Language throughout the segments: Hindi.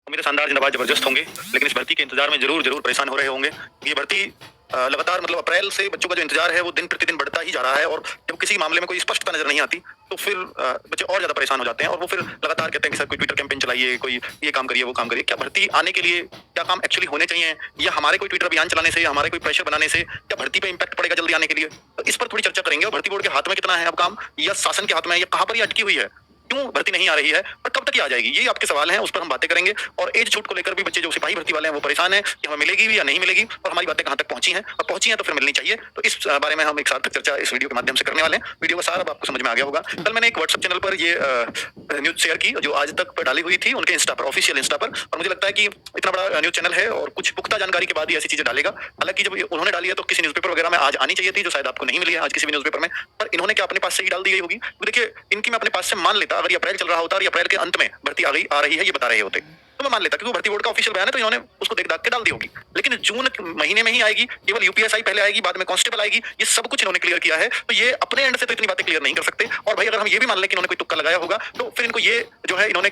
उम्मीद है शानदार जिंदाबाद जबरदस्त होंगे, लेकिन इस भर्ती के इंतजार में जरूर परेशान हो रहे होंगे। ये भर्ती लगातार मतलब अप्रैल से बच्चों का जो इंतजार है वो दिन प्रतिदिन बढ़ता ही जा रहा है, और जब किसी मामले में कोई स्पष्टता नजर नहीं आती तो फिर बच्चे और ज्यादा परेशान हो जाते हैं, और वो फिर लगातार कहते हैं कि सर कोई ट्विटर कैंपेन चलाइए, कोई ये काम करिए, वो काम करिए। क्या भर्ती आने के लिए क्या काम एक्चुअली होने चाहिए, या हमारे कोई ट्विटर अभियान चलाने से या हमारे कोई प्रेशर बनाने से क्या भर्ती पे इंपैक्ट पड़ेगा जल्दी आने के लिए? तो इस पर थोड़ी चर्चा करेंगे। और भर्ती बोर्ड के हाथ में कितना है अब काम, या शासन के हाथ में है, या कहाँ पर ये अटकी हुई है, क्यों भर्ती नहीं आ रही है और कब तक ये आ जाएगी, ये आपके सवाल हैं, उस पर हम बातें करेंगे। और एज छूट को लेकर भी बच्चे जो सिपाही भर्ती वाले हैं वो परेशान हैं कि हमें मिलेगी भी या नहीं मिलेगी, और हमारी बातें कहां तक पहुंची हैं, और पहुंची हैं तो फिर मिलनी चाहिए। तो इस बारे में हम एक सार्थक चर्चा इस वीडियो के माध्यम से करने वाले हैं। वीडियो का सारा आपको समझ में आ गया होगा। कल मैंने एक व्हाट्सएप चैनल पर ये न्यूज शेयर की जो आज तक पर डाली हुई थी उनके इंस्टा पर, ऑफिशियल इंस्टा पर, और मुझे लगता है कि इतना बड़ा न्यूज चैनल है और कुछ पुख्ता जानकारी के बाद ही ऐसी चीजें डालेगा। हालांकि जब उन्होंने डाली है तो किसी न्यूज़पेपर वगैरह में आज आनी चाहिए थी, जो शायद आपको नहीं मिली है आज किसी भी न्यूज़पेपर में, पर इन्होंने क्या अपने पास से ही डाल दी गई होगी। तो देखिए, इनकी मैं अपने पास से मान लेता, अगर ये अप्रैल चल रहा होता और ये अप्रैल के अंत में भर्ती आ रही है ये बता रहे होते तो मैं मान लेता, क्योंकि भर्ती बोर्ड का ऑफिशियल बयान है तो इन्होंने उसको देख दाख के डाल दी होगी। लेकिन जून महीने में ही आएगी, केवल यूपीएसआई पहले आएगी, बाद में कांस्टेबल आएगी, ये सब कुछ इन्होंने क्लियर किया है। तो ये अपने एंड से तो इतनी बातें क्लियर नहीं कर सकते। और भाई अगर हम ये भी मान लें कि इन्होंने कोई तुक्का लगाया होगा तो फिर इनको ये जो है इन्होंने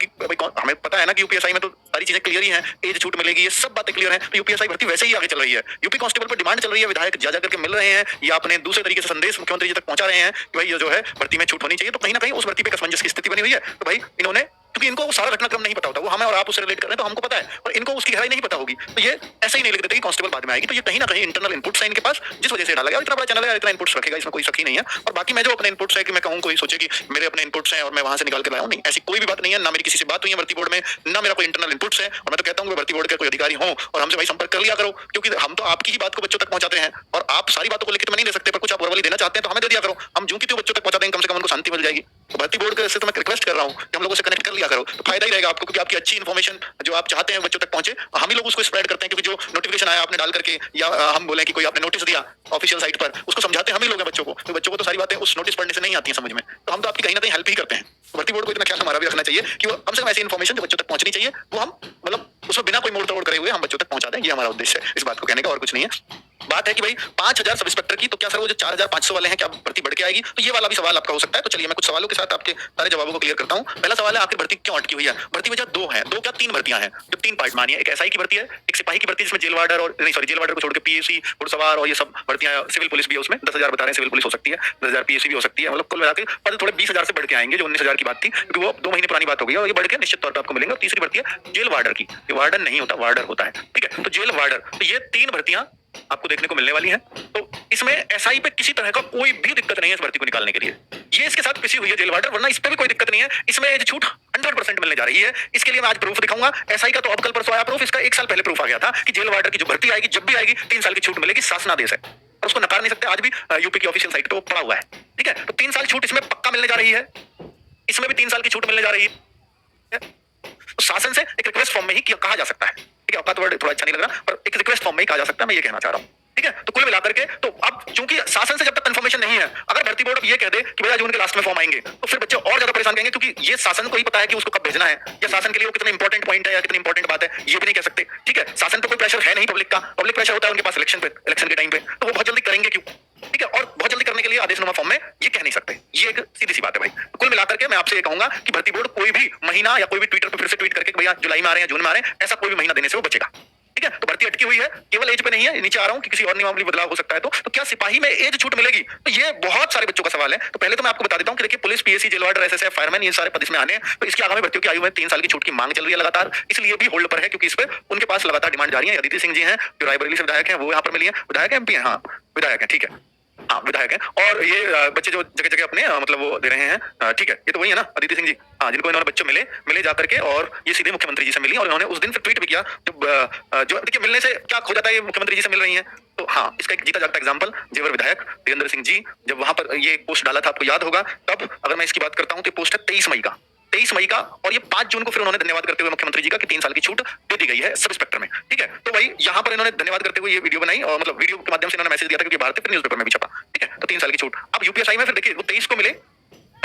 हमें पता है ना कि यूपीएसआई में तो सारी चीजें क्लियर ही हैं, एज छूट मिलेगी, ये सब बातें क्लियर हैं। तो यूपीएसआई भर्ती वैसे ही आगे चल रही है। यूपी कांस्टेबल पर डिमांड चल रही है, विधायक जा करके मिल रहे हैं या अपने दूसरे तरीके से संदेश मुख्यमंत्री जी तक पहुंचा रहे हैं कि भाई ये जो है भर्ती में छूट होनी चाहिए। तो कहीं ना कहीं उस भर्ती पे असमंजस की स्थिति बनी हुई है। तो भाई इन्होंने, क्योंकि इनको वो सारा घटनाक्रम नहीं पता होता, वो हमें और आप उससे रिलेट कर रहे हैं तो हमको पता है, और इनको उसकी गहराई नहीं पता होगी, तो ये ऐसे ही नहीं लिख देते कि कांस्टेबल बाद में आएगी। तो ये कहीं ना कहीं इंटरनल इनपुट्स है इनके पास, जिस वजह से डाला गया। इतना बड़ा चैनल है, इतना इनपुट्स रखेगा, इसमें कोई शक ही नहीं है। और बाकी मैं जो अपने इनपुट्स है कि मैं कहूँ कोई सोचे कि मेरे अपने इनपुट्स हैं और मैं वहां से निकाल के लाया हूँ, नहीं, ऐसी कोई भी बात नहीं है। ना मेरी किसी से बात हुई है भर्ती बोर्ड में, ना मेरा कोई इंटरनल इनपुट्स है। और मैं तो कहता हूँ भर्ती बोर्ड के कोई अधिकारी हो और हमसे भाई संपर्क कर लिया करो, क्योंकि हम तो आपकी ही बात को बच्चों तक पहुंचाते हैं, और आप सारी बातों को लिखित में नहीं दे सकते, पर कुछ आप वर्बली देना चाहते हैं तो हमें दे दिया करो। हम जो कि बच्चों तक पहुंचा देंगे, कम से कम उनको शांति मिल जाएगी। तो भर्ती बोर्ड से तो मैं रिक्वेस्ट कर रहा हूँ कि हम लोगों से कनेक्ट कर लिया करो, तो फायदा ही रहेगा आपको, क्योंकि आपकी अच्छी इन्फॉर्मेशन जो आप चाहते हैं बच्चों तक पहुंचे, हम ही लोग उसको स्प्रेड करते हैं। क्योंकि जो नोटिफिकेशन आया आपने डाल करके, या हम बोले कि कोई आपने नोटिस दिया ऑफिशियल साइट पर, उसको समझाते हम ही लोग हैं बच्चों को। तो बच्चों को तो सारी बातें उस नोटिस पढ़ने से नहीं आती हैं समझ में, तो हम तो आपकी कहीं ना कहीं हेल्प ही करते हैं। तो भर्ती बोर्ड को इतना ख्याल हमारा भी रखना चाहिए कि वो कम से कम ऐसी इन्फॉर्मेशन जो बच्चों तक पहुंचनी चाहिए वो हम मतलब उसमें बिना कोई मोड़ तोड़ करे हुए हम बच्चों तक पहुंचा दें। ये हमारा उद्देश्य है इस बात को कहने का, और कुछ नहीं है। बात है कि भाई 5000 सब इंस्पेक्टर की, तो क्या सर वो जो 4500 वाले हैं क्या भर्ती बढ़ के आएगी? तो ये वाला भी सवाल आपका हो सकता है। तो चलिए मैं कुछ सवालों के साथ आपके सारे जवाबों को क्लियर करता हूं। पहला सवाल है, आखिर भर्ती क्यों अटकी हुई है? भर्ती वजह दो है, दो क्या तीन भर्तियां हैं, जो तीन पार्ट मानिए। एक एसआई की भर्ती है, एक सिपाही की भर्ती जिसमें जेल वार्डर और नहीं सॉरी जेल वार्डर को छोड़ के पीएसी, घुड़सवार और ये सब भर्तियां, सिविल पुलिस भी है उसमें। 10,000 बता रहे हैं सिविल पुलिस हो सकती है, 10,000 पीएसी भी हो सकती है। मतलब कुल मिलाकर पद थोड़े 20,000 से बढ़ के आएंगे, जो 19,000 की बात थी, क्योंकि वो 2 महीने पुरानी बात हो गई है, और ये बढ़ के निश्चित तौर पर आपको मिलेंगे। और तीसरी भर्ती है जेल वार्डर की, ये वार्डन नहीं होता, वार्डर होता है, ठीक है। तो जेल वार्डर, तो ये तीन भर्तियां आपको देखने को मिलने वाली हैं। तो इसमें एसआई पे किसी तरह का कोई भी दिक्कत नहीं है इस भर्ती को निकालने के लिए। ये इसके साथ पिसी हुई है जेल वार्डर, वरना इस पे भी कोई दिक्कत नहीं है। इसमें एज छूट 100% मिलने जा रही है। इसके लिए मैं आज प्रूफ दिखाऊंगा। एसआई का तो अब कल परसों आया प्रूफ, इसका 1 साल पहले प्रूफ आ गया था कि जेल वार्डर की जो भर्ती आएगी, जब भी आएगी 3 साल की छूट मिलेगी, शासनादेश है और उसको नकार नहीं सकते। आज भी यूपी की ऑफिशियल साइट पे पड़ा हुआ है, ठीक है। तो 3 साल छूट इसमें पक्का मिलने जा रही है, इसमें भी 3 साल की छूट मिलने जा रही है। तो शासन से एक रिक्वेस्ट फॉर्म में ही कहा जा सकता है, ठीक है। औकात वर्ड थोड़ा अच्छा नहीं लग रहा, पर एक रिक्वेस्ट फॉर्म में ही कहा जा सकता है, मैं ये कहना चाह रहा हूं, ठीक है। तो कुल मिलाकर के तो अब चूंकि शासन से जब तक कंफर्मेशन नहीं है, अगर भर्ती बोर्ड ये कह दे कि भैया जून के लास्ट में फॉर्म आएंगे, तो फिर बच्चे और ज्यादा परेशान करेंगे, क्योंकि ये शासन को ही पता है कि उसको कब भेजना है, या शासन के लिए वो कितना इंपॉर्टेंट पॉइंट है या कितनी इंपॉर्टेंट बात है, ये भी नहीं कह सकते, ठीक है। शासन पे कोई प्रेशर है नहीं पब्लिक का, पब्लिक प्रेशर होता है उनके पास इलेक्शन पे, इलेक्शन के टाइम पे, तो वो बहुत जल्दी करेंगे क्यों, ठीक है। और बहुत जल्दी करने के लिए आदेशनुमा फॉर्म में ये कह नहीं सकते, ये एक सीधी सी बात है भाई। तो कुल मिलाकर के मैं आपसे ये कहूंगा कि भर्ती बोर्ड कोई भी महीना या कोई भी ट्विटर पे फिर से ट्वीट करके भैया जुलाई में आ रहे हैं, जून में आ रहे हैं, ऐसा कोई भी महीना देने से वो बचेगा, ठीक है। तो भर्ती अटकी हुई है, केवल एज पे नहीं है, नीचे आ रहा हूं कि किसी और नियमावली बदलाव हो सकता है। तो क्या सिपाही में एज छूट मिलेगी? तो ये बहुत सारे बच्चों का सवाल है। तो पहले तो मैं आपको बता देता हूं कि देखिए, police, PAC, jail warder, SSF, fireman, ये सारे पद इसमें आने हैं। तो इसकी आगामी भर्तियों की आयु में 3 साल की छूट की मांग चल रही है लगातार, इसलिए भी होल्ड पर है, क्योंकि इस पे उनके पास लगातार डिमांड जारी है। अदिति सिंह जी हैं जो रायबरेली से विधायक हैं, वो यहाँ पर मिली है, विधायक एमपी है, हाँ विधायक है, ठीक है, हाँ विधायक है। और ये बच्चे जो जगह जगह अपने मतलब वो दे रहे हैं, ठीक है, ये तो वही है ना अदिति सिंह जी, हाँ, जिनको इन्होंने बच्चे मिले जाकर के, और ये सीधे मुख्यमंत्री जी से मिली, और इन्होंने उस दिन फिर ट्वीट भी किया। जो देखिए, मिलने से क्या खो जाता है, ये मुख्यमंत्री जी से मिल रही हैं। तो हाँ, इसका एक जीता जागता एग्जाम्पल जेवर विधायक वीरेंद्र सिंह जी, जब वहां पर ये पोस्ट डाला था, आपको याद होगा, तब अगर मैं इसकी बात करता हूँ तो पोस्ट है 23 मई का, 23 मई का, और ये 5 जून को फिर उन्होंने धन्यवाद करते हुए मुख्यमंत्री जी का कि 3 साल की छूट दे दी गई है सब इंस्पेक्टर में, ठीक है। तो वही यहाँ पर इन्होंने धन्यवाद करते हुए ये वीडियो बनाई, और मतलब वीडियो के माध्यम से इन्होंने मैसेज दिया था, क्योंकि भारतीय न्यूज़पेपर में भी छपा, ठीक है। तो 3 साल की छूट अब यूपीएसआई में फिर देखिए, वो 23 को मिले,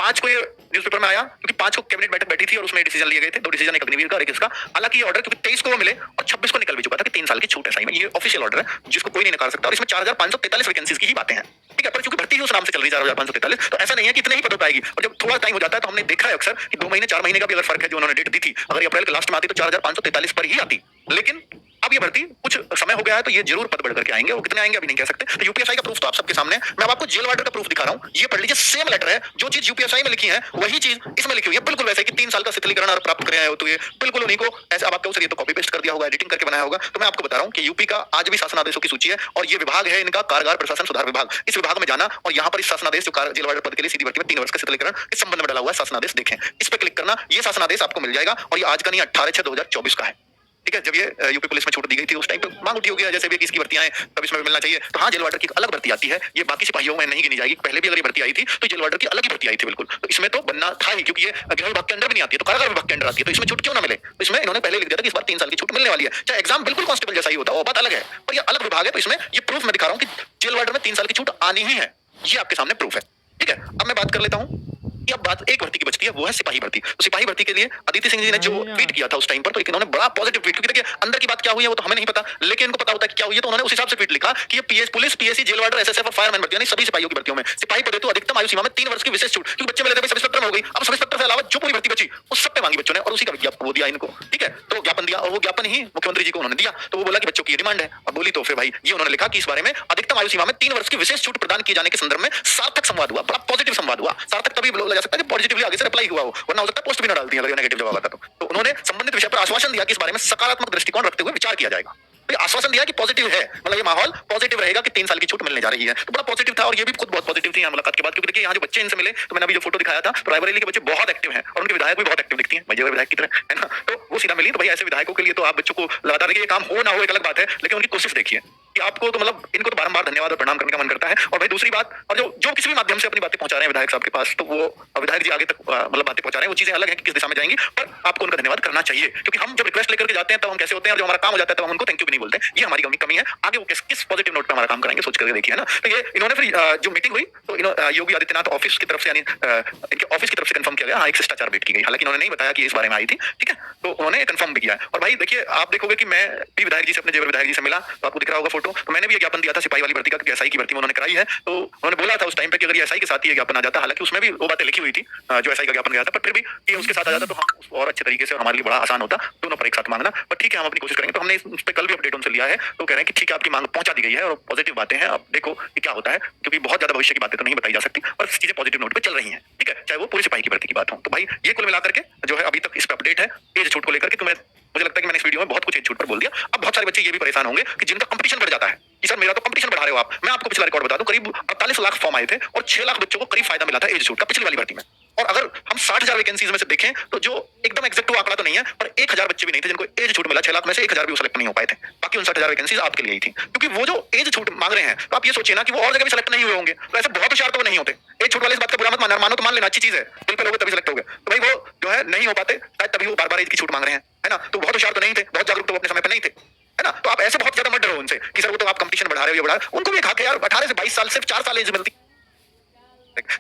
5 को ये न्यूज़पेपर में आया क्योंकि 5 को कैबिनेट बैठक बैठी थी और उसमें डिसीजन लिए गए थे। 2 डिसीजन, एक अग्निवीर का और एक इसका। हालांकि ये ऑर्डर क्योंकि 23 को वो मिले और 26 को निकल भी चुका था कि 3 साल की छूट है। सही में ये ऑफिशियल ऑर्डर है जिसको कोई नहीं नकार सकता और इसमें 4543 वैकेंसीज की ही बातें हैं। ठीक है, पर चूंकि भर्ती ही उस नाम से चल रही है 4543, तो ऐसा नहीं है कि इतने ही पद पाएगी। और जब थोड़ा टाइम हो जाता है तो हमने देखा है अक्सर कि 2 महीने 4 महीने का भी अगर फर्क है जो उन्होंने डेट दी थी, अगर ये अप्रैल के लास्ट में आती तो 4543 पर ही आती। लेकिन अब ये भर्ती कुछ समय हो गया है तो ये जरूर पद बढ़ करके आएंगे। वो कितने आएंगे अभी नहीं कह सकते। तो यूपीएसआई का प्रूफ तो आप सबके सामने है। मैं अब आपको जेल वार्डर का प्रूफ दिखा रहा हूं। ये पढ़ लीजिए, सेम लेटर है। जो चीज यूपीएसआई में लिखी है वही चीज इसमें लिखी हुई है, बिल्कुल वैसे कि 3 साल का शिथिलीकरण और प्राप्त करे हो तो ये बिल्कुल उन्हीं को ऐसे अब आपके तो कॉपी पेस्ट कर दिया होगा, एडिटिंग करके बनाया होगा। तो मैं आपको बता रहा हूं कि यूपी का आज भी शासन आदेशों की सूची है और ये विभाग है इनका कारागार प्रशासन सुधार विभाग। इस विभाग में जाना और यहाँ पर इस शासनादेश जो जेल वार्डर पद के लिए सीधी भर्ती में 3 वर्ष का शिथिलीकरण इस संबंध में डाला हुआ है शासनादेश देखें, इस पर क्लिक करना। ये शासनादेश आपको मिल जाएगा और ये आज का नहीं 18/6/2024 का है। ठीक है, जब ये यूपी पुलिस में छूट दी गई थी उस टाइम पे मांग उठी होगी जैसे भी किसकी भर्तियां हैं तब इसमें भी मिलना चाहिए। तो हाँ, जेल वार्डर की अलग भर्ती आती है, ये बाकी सिपाहियों में नहीं गिनी जाएगी। पहले भी अगर ये भर्ती आई थी तो जेल वार्डर की अलग ही भर्ती आई थी बिल्कुल। तो इसमें तो बनना था ही क्योंकि ये गृह विभाग के अंदर भी नहीं आती है, तो कारागार विभाग के अंदर आती है। तो इसमें छूट क्यों ना मिले? तो इसमें इन्होंने पहले लिख दिया था कि इस बार 3 साल की छूट मिलने वाली है। चाहे एग्जाम बिल्कुल कांस्टेबल जैसा ही होता है वो बात अलग है, पर ये अलग विभाग है। तो इसमें ये प्रूफ मैं दिखा रहा हूँ कि जेल वार्डर में 3 साल की छूट आनी ही है। ये आपके सामने प्रूफ है। ठीक है, अब मैं बात कर लेता हूँ कि अब बात एक भर्ती की बचती है, वो है सिपाही भर्ती। तो सिपाही भर्ती के लिए अदिति सिंह जी ने जो ट्वीट किया था उस टाइम पर, तो इन्होंने बड़ा पॉजिटिव ट्वीट, क्योंकि देखिए अंदर की बात क्या हुई है वो तो हमें नहीं पता, लेकिन इनको पता होता है कि क्या हुई है। तो उन्होंने उस हिसाब से ट्वीट लिखा कि ये police, PSC, jail warder, SSF और फायरमैन भर्ती यानी सभी सिपाहियों की भर्तियों में सिपाही पदे तो अधिकतम आयु सीमा में 3 वर्ष की विशेष छूट, क्योंकि बच्चे मिले थे सब इंस्पेक्टर हो गई। अब सब इंस्पेक्टर से अलावा जो पूरी भर्ती बची उस सब पे मांगी बच्चों ने और उसी का विज्ञापन वो दिया इनको। ठीक है, तो ज्ञापन दिया और वो ज्ञापन ही मुख्यमंत्री जी को उन्होंने दिया। तो वो बोला कि बच्चों की डिमांड है। अब बोली तो फिर भाई ये उन्होंने लिखा कि इस बारे में अधिकतम आयु सीमा में 3 वर्ष की विशेष छूट प्रदान किए जाने के संदर्भ में सार्थक संवाद हुआ। बड़ा पॉजिटिव संवाद हुआ। सार्थक तभी बोला जा सकता है कि पॉजिटिवली आगे से रिप्लाई हुआ हो, वरना हो सकता है पोस्ट भी ना डालती है अगर नेगेटिव जवाब आता तो उन्होंने संबंधित विषय पर आश्वासन दिया कि इस बारे में सकारात्मक दृष्टिकोण रखते हुए विचार किया जाएगा। तो आश्वासन दिया कि पॉजिटिव है, मतलब ये माहौल पॉजिटिव रहेगा कि 3 साल की छूट मिलने जा रही है। तो बड़ा पॉजिटिव था और ये भी खुद बहुत पॉजिटिव थी यहाँ मुलाकात के बाद, क्योंकि देखिए यहाँ जो बच्चे इनसे मिले तो मैंने अभी जो फोटो दिखाया था तो रायबरेली के बच्चे बहुत एक्टिव हैं और उनके विधायक भी बहुत एक्टिव दिखती हैं मजेदार विधायक की तरह, है ना। तो वो सीधा मिली। तो भाई ऐसे विधायकों के लिए तो आप बच्चों को लगातार देखिए, ये काम हो ना हो एक अलग बात है, लेकिन उनकी कोशिश देखिए कि आपको तो मतलब इनको तो बारंबार धन्यवाद और प्रणाम करने का मन करता है। और भाई दूसरी बात, और जो किसी भी माध्यम से अपनी बातें पहुंचा रहे हैं विधायक साहब के पास, तो वो विधायक जी आगे तक मतलब बातें पहुंचा रहे हैं, वो चीजें अलग है कि किस दिशा में जाएंगी, पर आपको उनका धन्यवाद करना चाहिए। क्योंकि हम जब रिक्वेस्ट लेकर के जाते हैं तब हम कैसे होते हैं और जब हमारा काम हो जाता है तब हम उनको थैंक यू भी नहीं बोलते। ये हमारी कमी है। आगे वो किस पॉजिटिव नोट पे हमारा काम कराएंगे सोच करके देखिए, है ना। तो ये इन्होंने फिर जो मीटिंग हुई तो योगी आदित्यनाथ ऑफिस की तरफ से यानी इनके ऑफिस की तरफ से कंफर्म किया गया, हाँ एक शिष्टाचार भेंट की गई। हालांकि इन्होंने नहीं बताया कि इस बारे में आई थी। ठीक है, तो उन्होंने कंफर्म भी किया है। और भाई देखिए आप देखोगे कि मैं भी विधायक जी से, अपने जेवर विधायक जी से मिला तो आपको दिख रहा होगा फोटो। तो मैंने भी ज्ञापन दिया था सिपाही वाली भर्ती का, क्योंकि एसआई की भर्ती में उन्होंने कराई है। तो उन्होंने बोला था उस टाइम पे कि अगर ये एसआई के साथ ही ज्ञापन आ जाता, हालांकि उसमें भी वो बातें लिखी हुई थी जो एसआई का ज्ञापन गया था, पर फिर भी ये उसके साथ आ जाता तो हम और अच्छे तरीके से और हमारे लिए बड़ा आसान होता दोनों पर एक साथ मांगना। पर ठीक है, हम अपनी कोशिश करेंगे। तो हमने इस पे कल भी अपडेट उनसे लिया है, तो कह रहे हैं कि ठीक है आपकी मांग पहुंचा दी गई है और पॉजिटिव बातें हैं। अब देखो कि क्या होता है, क्योंकि बहुत ज्यादा भविष्य की बातें तो नहीं बताई जा सकती, पर चीजें पॉजिटिव नोट पे चल रही हैं। ठीक है, चाहे वो पूरी सिपाही की भर्ती की बात हो। तो भाई ये कुल मिलाकर के जो है अभी तक इस पे अपडेट है एज छूट को लेकर के। तो मुझे लगता है कि मैंने इस वीडियो में बहुत कुछ एज छूट पर बोल दिया। अब बहुत सारे बच्चे ये भी परेशान होंगे कि जिनका कंपटीशन बढ़ जाता है कि सर मेरा तो कंपटीशन बढ़ा रहे हो आप। मैं आपको पिछला रिकॉर्ड बता दूं, करीब 48 लाख फॉर्म आए थे और 6 लाख बच्चों को करीब फायदा मिला था एज छूट का पिछली वाली भर्ती में। और अगर हम 60,000 वैकेंसीज में से देखें तो जो एकदम एग्जैक्ट वो आंकड़ा तो नहीं है, पर 1,000 बच्चे भी नहीं थे जिनको एज छूट मिला। 6 लाख में से 1,000 भी सेलेक्ट नहीं हो पाए थे। बाकी 59,000 वैकेंसीज आपके लिए ही थी, क्योंकि वो जो एज छूट मांग रहे हैं तो आप ये सोचिए ना कि वो और जगह भी सेलेक्ट नहीं हुए होंगे। तो ऐसे बहुत होशियार तो वो नहीं होते। एज छूट वाले इस बात का बुरा मत मानना, मानो तो मान लेना अच्छी चीज है, दिल पे लोगे तभी सेलेक्ट होगे। तो भाई वो जो है नहीं हो पाते, शायद तभी वो बार-बार एज की छूट मांग रहे हैं, है ना। तो बहुत होशियार तो नहीं थे, बहुत जागरूक तो अपने समय पे नहीं थे, है ना। तो आप ऐसे बहुत ज्यादा मत डरो उनसे कि सर वो तो आप कंपटीशन बढ़ा रहे हो, ये बढ़ा। उनको भी कहा कि यार 18 से 22 साल सिर्फ 4 साल एज मिलती।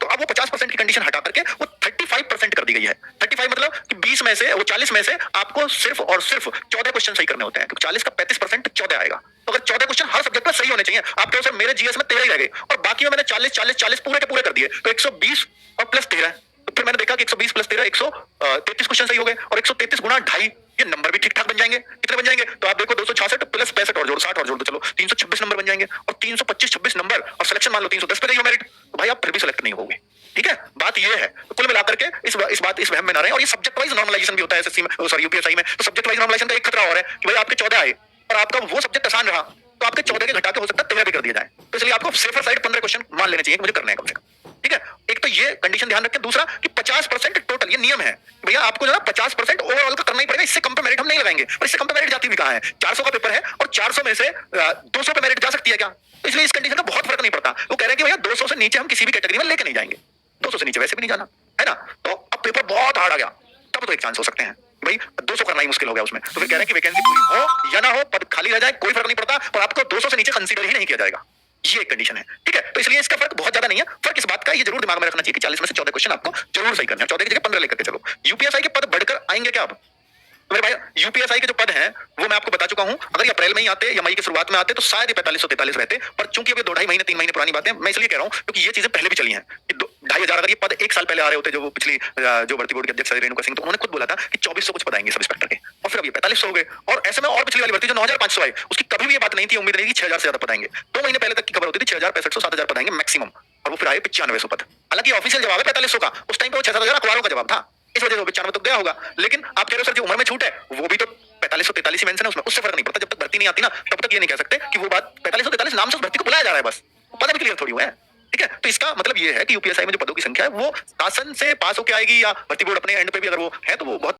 तो अब वो 50% की कंडीशन हटा करके वो 35% कर दी गई है। 35 मतलब कि 20 में से, वो 40 में से आपको सिर्फ और सिर्फ 14 क्वेश्चन सही करने होते हैं। तो 40 का 35% 14 आएगा। तो अगर 14 क्वेश्चन हर सब्जेक्ट में सही होने चाहिए। आप कहो सर मेरे जीएस में 13 ही रह गए और बाकी में मैंने 40 पूरे के पूरे कर दिए, तो 120 और प्लस 13। तो फिर मैंने देखा कि 120 प्लस 13 133 क्वेश्चन सही हो गए और 133 गुना 2.5 ये नंबर भी ठीक ठाक बन जाएंगे। कितने बन जाएंगे? तो आप देखो 266 प्लस 65 और जोड़ 60 और जोड़ दो, चलो 326 नंबर बन जाएंगे। और 325-26 नंबर और सिलेक्शन मान लो 310 पे गई हो मेरिट, तो भाई आप फिर भी सिलेक्ट नहीं होगे। ठीक है, बात ये है। तो कुल मिलाकर के इस वहम में ना रहे। और ये सब्जेक्ट वाइज नॉर्मलाइजेशन भी होता है एसएससी में, सॉरी यूपीएसआई में। तो सब्जेक्ट वाइज नॉर्मलाइजेशन का एक खतरा और है कि भाई आपके 14 आए और आपका वो सब्जेक्ट आसान रहा तो आपके 14 के घटा के हो सकता है 13 भी कर दिया जाए। तो इसलिए आपको सेफर साइड 15 क्वेश्चन मान लेने चाहिए कि मुझे करने हैं कम से कम। ठीक है, एक तो ये कंडीशन ध्यान रखें। दूसरा कि 50% टोटल, ये नियम है भैया, आपको जो है 50% ओवरऑल का करना ही पड़ेगा। इससे कम पे मेरिट हम नहीं लगाएंगे। और इससे कम पे मेरिट जाती भी कहां है? 400 का पेपर है और 400 में से 200 पे मेरिट जा सकती है क्या? तो इसलिए इस कंडीशन का बहुत फर्क नहीं पड़ता। वो कह रहे हैं कि भैया 200 से नीचे हम किसी भी कैटेगरी में लेके नहीं जाएंगे। 200 से नीचे वैसे भी नहीं जाना, है ना। तो अब पेपर बहुत हार्ड आ गया, तब तो एक चांस हो सकते हैं भाई 200 करना ही मुश्किल हो गया उसमें। तो फिर कह रहे हैं कि वैकेंसी पूरी हो या ना हो, पद खाली रह जाए, कोई फर्क नहीं पड़ता, और आपको 200 से नीचे कंसीडर ही नहीं किया जाएगा। ये एक कंडीशन है, ठीक है? तो इसलिए इसका फर्क बहुत ज्यादा नहीं है। फर्क इस बात का ये जरूर दिमाग में रखना चाहिए कि 40 में से 14 क्वेश्चन आपको जरूर सही करने हैं। 14 की जगह 15 लेकर के चलो। यूपीएसआई के पद बढ़कर आएंगे क्या अब? तो मेरे भाई यूपीएसआई के जो पद हैं वो मैं आपको बता चुका हूं। अगर ये अप्रैल में ही आते या मई की शुरुआत में आते तो शायद ये 4543 रहते, पर चूंकि अब ये 2-2.5 महीने 3 महीने पुरानी बातें हैं, मैं इसलिए कह रहा हूं क्योंकि ये चीजें पहले भी चली हैं कि 2,500 अगर ये पद एक साल पहले आ रहे होते, जो वो पिछली जो भर्ती बोर्ड के अध्यक्ष रेणुका सिंह, तो उन्होंने खुद बोला था कि 2400 कुछ पद आएंगे सब इंस्पेक्टर के, और फिर अब ये 4500 हो गए। और ऐसे में और पिछली वाली भर्ती जो 9500 आई, उसकी कभी भी ये बात नहीं थी, उम्मीद नहीं थी 6000 से ज्यादा पद आएंगे। 2 महीने पहले तक की खबर होती थी 6000 6500 7000 पद आएंगे मैक्सिमम, और वो फिर आए 9500 पद। हालांकि ऑफिशियल जवाब है 4500 का, उस टाइम पे वो 6-7 हजार अखबारों का जवाब था, इस वजह से 95 तक गया होगा। लेकिन आप कह रहे हो सर जो उम्र में छूट है वो भी तो 4543 ही मेंशन है उसमें, उससे फर्क नहीं पड़ता। जब तक भर्ती नहीं आती ना तब तक ये नहीं कह सकते कि वो बात 4543 नाम से उस भर्ती को बुलाया जा रहा है, बस पता भी क्लियर थोड़ी हुआ है, ठीक है? तो इसका मतलब ये है कि यूपीएसआई में जो पदों की संख्या है वो शासन से पास होकर आएगी, या भर्ती बोर्ड अपने एंड पे भी अगर वो है तो वो बहुत